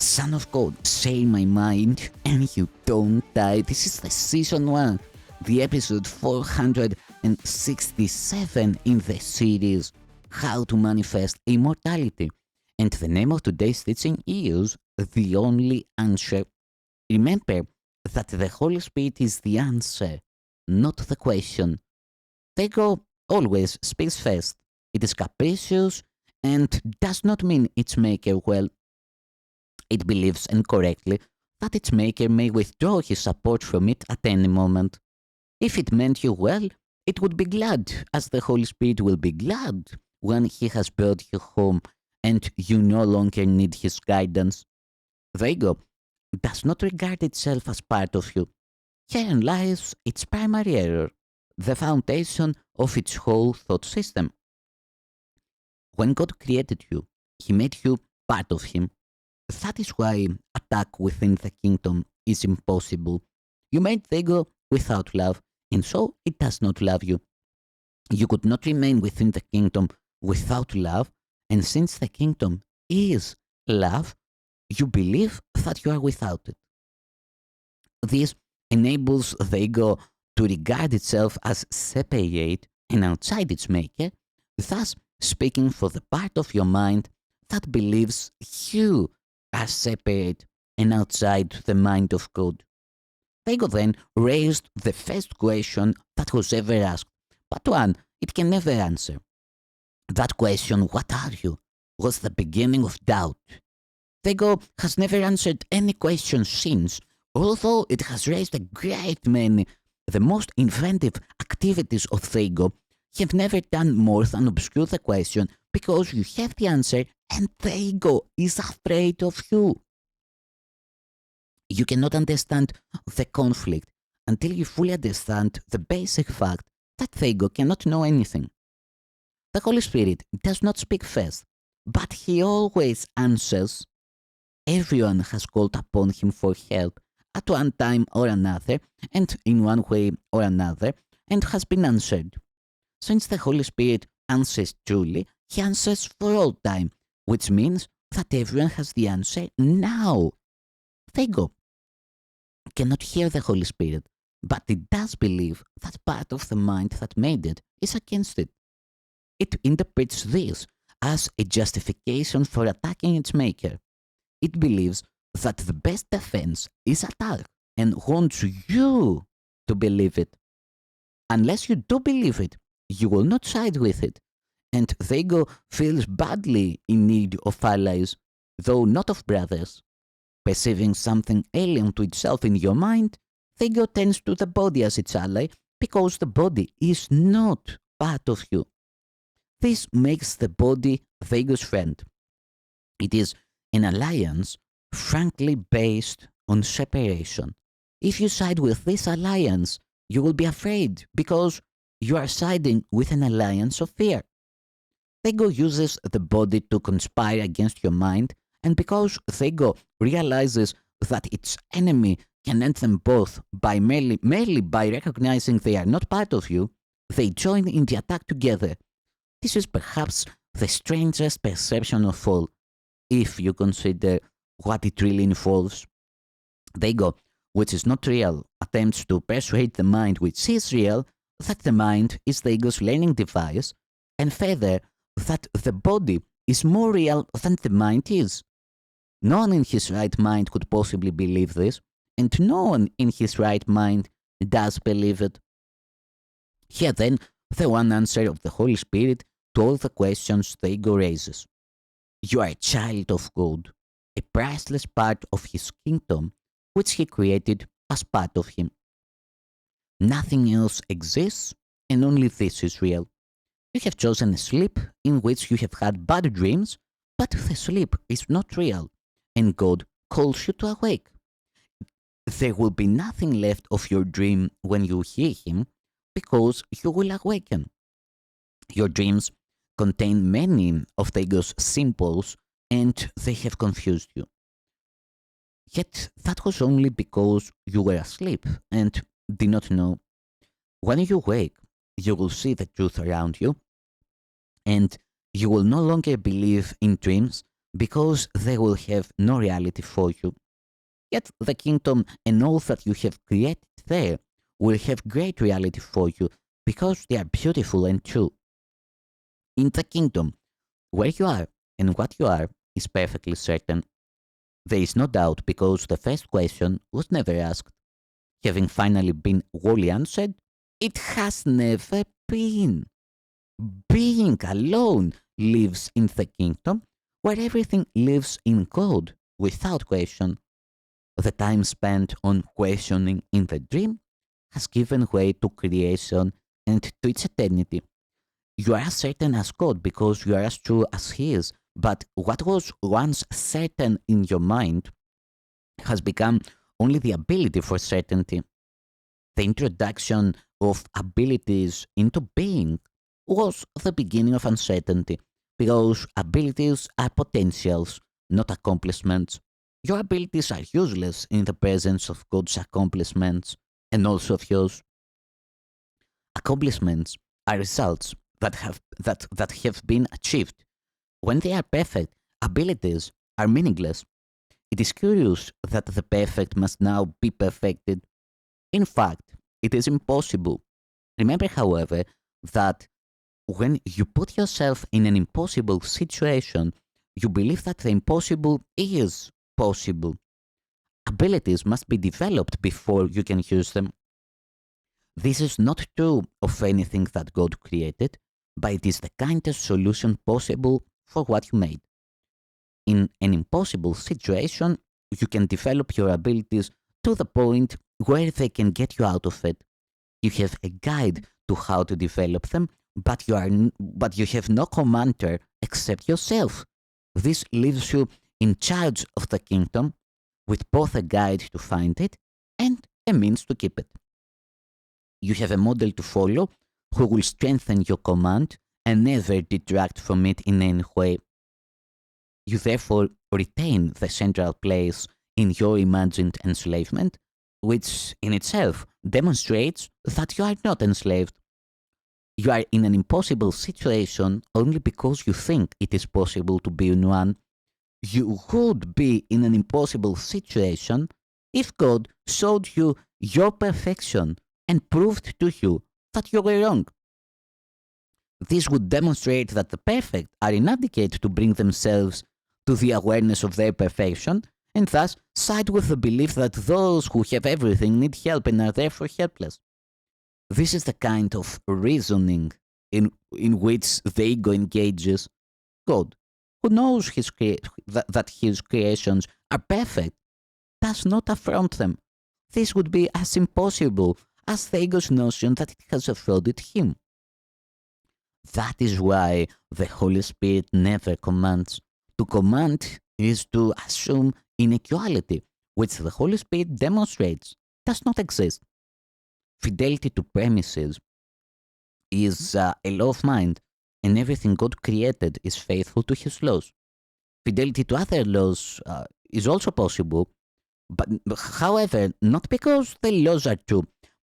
Son of God, say my mind and you don't die. This is the season 1, the episode 467 in the series How to Manifest Immortality. And the name of today's teaching is The Only Answer. Remember that the Holy Spirit is the answer, not the question. The ego always speaks first. It is capricious and does not mean its maker well. It believes incorrectly that its maker may withdraw his support from it at any moment. If it meant you well, it would be glad, as the Holy Spirit will be glad when He has brought you home and you no longer need His guidance. The ego does not regard itself as part of you. Herein lies its primary error, the foundation of its whole thought system. When God created you, He made you part of Him. That is why attack within the kingdom is impossible. You made the ego without love, and so it does not love you. You could not remain within the kingdom without love, and since the kingdom is love, you believe that you are without it. This enables the ego to regard itself as separate and outside its maker, thus speaking for the part of your mind that believes you are separate and outside the mind of God. The ego then raised the first question that was ever asked, but one it can never answer. That question, what are you, was the beginning of doubt. The ego has never answered any question since, although it has raised a great many. The most inventive activities of the ego have never done more than obscure the question because you have the answer and the ego is afraid of you. You cannot understand the conflict until you fully understand the basic fact that the ego cannot know anything. The Holy Spirit does not speak first, but He always answers. Everyone has called upon Him for help at one time or another, and in one way or another, and has been answered. Since the Holy Spirit answers truly, He answers for all time, which means that everyone has the answer now. The ego cannot hear the Holy Spirit, but it does believe that part of the mind that made it is against it. It interprets this as a justification for attacking its maker. It believes that the best defense is attack and wants you to believe it. Unless you do believe it, you will not side with it. And the ego feels badly in need of allies, though not of brothers. Perceiving something alien to itself in your mind, the ego turns to the body as its ally because the body is not part of you. This makes the body the ego's friend. It is an alliance frankly based on separation. If you side with this alliance, you will be afraid because you are siding with an alliance of fear. The ego uses the body to conspire against your mind, and because the ego realizes that its enemy can end them both by merely by recognizing they are not part of you, they join in the attack together. This is perhaps the strangest perception of all, if you consider what it really involves. The ego, which is not real, attempts to persuade the mind which is real that the mind is the ego's learning device, and further, that the body is more real than the mind is. No one in his right mind could possibly believe this, and no one in his right mind does believe it. Here then, the one answer of the Holy Spirit to all the questions the ego raises. You are a child of God, a priceless part of His kingdom, which He created as part of Him. Nothing else exists, and only this is real. You have chosen a sleep in which you have had bad dreams, but the sleep is not real, and God calls you to awake. There will be nothing left of your dream when you hear Him, because you will awaken. Your dreams contain many of the ego's symbols, and they have confused you. Yet that was only because you were asleep and did not know. When you wake, you will see the truth around you, and you will no longer believe in dreams, because they will have no reality for you. Yet the kingdom and all that you have created there will have great reality for you because they are beautiful and true. In the kingdom, where you are and what you are is perfectly certain. There is no doubt because the first question was never asked. Having finally been wholly answered, it has never been. Being alone lives in the kingdom where everything lives in God without question. The time spent on questioning in the dream has given way to creation and to its eternity. You are as certain as God because you are as true as He is. But what was once certain in your mind has become only the ability for certainty. The introduction of abilities into being was the beginning of uncertainty because abilities are potentials, not accomplishments. Your abilities are useless in the presence of God's accomplishments and also of yours. Accomplishments are results that have been achieved. When they are perfect, abilities are meaningless. It is curious that the perfect must now be perfected. In fact, it is impossible. Remember, however, that when you put yourself in an impossible situation, you believe that the impossible is possible. Abilities must be developed before you can use them. This is not true of anything that God created, but it is the kindest solution possible for what you made. In an impossible situation, you can develop your abilities to the point where they can get you out of it. You have a guide to how to develop them, but you have no commander except yourself. This leaves you in charge of the kingdom with both a guide to find it and a means to keep it. You have a model to follow who will strengthen your command and never detract from it in any way. You therefore retain the central place in your imagined enslavement, which in itself demonstrates that you are not enslaved. You are in an impossible situation only because you think it is possible to be in one. You would be in an impossible situation if God showed you your perfection and proved to you that you were wrong. This would demonstrate that the perfect are inadequate to bring themselves to the awareness of their perfection, and thus side with the belief that those who have everything need help and are therefore helpless. This is the kind of reasoning in which the ego engages. God, who knows that his creations are perfect, does not affront them. This would be as impossible as the ego's notion that it has affronted him. That is why the Holy Spirit never commands. To command is to assume inequality, which the Holy Spirit demonstrates does not exist. Fidelity to premises is a law of mind, and everything God created is faithful to his laws. Fidelity to other laws is also possible, but however, not because the laws are true,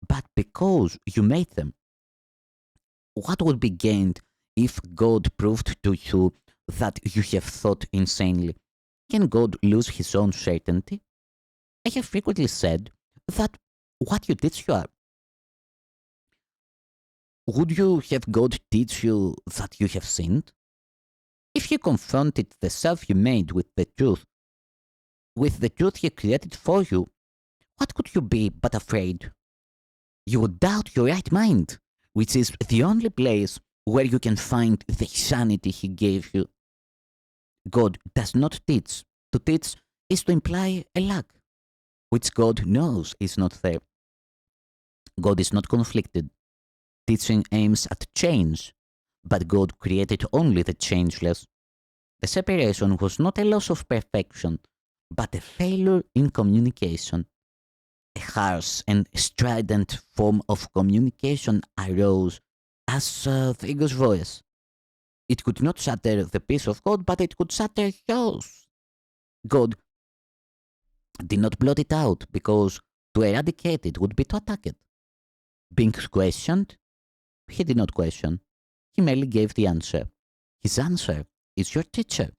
but because you made them. What would be gained if God proved to you that you have thought insanely? Can God lose his own certainty? I have frequently said that what you teach you are. Would you have God teach you that you have sinned? If you confronted the self you made with the truth he created for you, what could you be but afraid? You would doubt your right mind, which is the only place where you can find the sanity he gave you. God does not teach. To teach is to imply a lack, which God knows is not there. God is not conflicted. Teaching aims at change, but God created only the changeless. The separation was not a loss of perfection, but a failure in communication. A harsh and strident form of communication arose as the ego's voice. It could not shatter the peace of God, but it could shatter yours. God did not blot it out because to eradicate it would be to attack it. Being questioned, he did not question. He merely gave the answer. His answer is your teacher.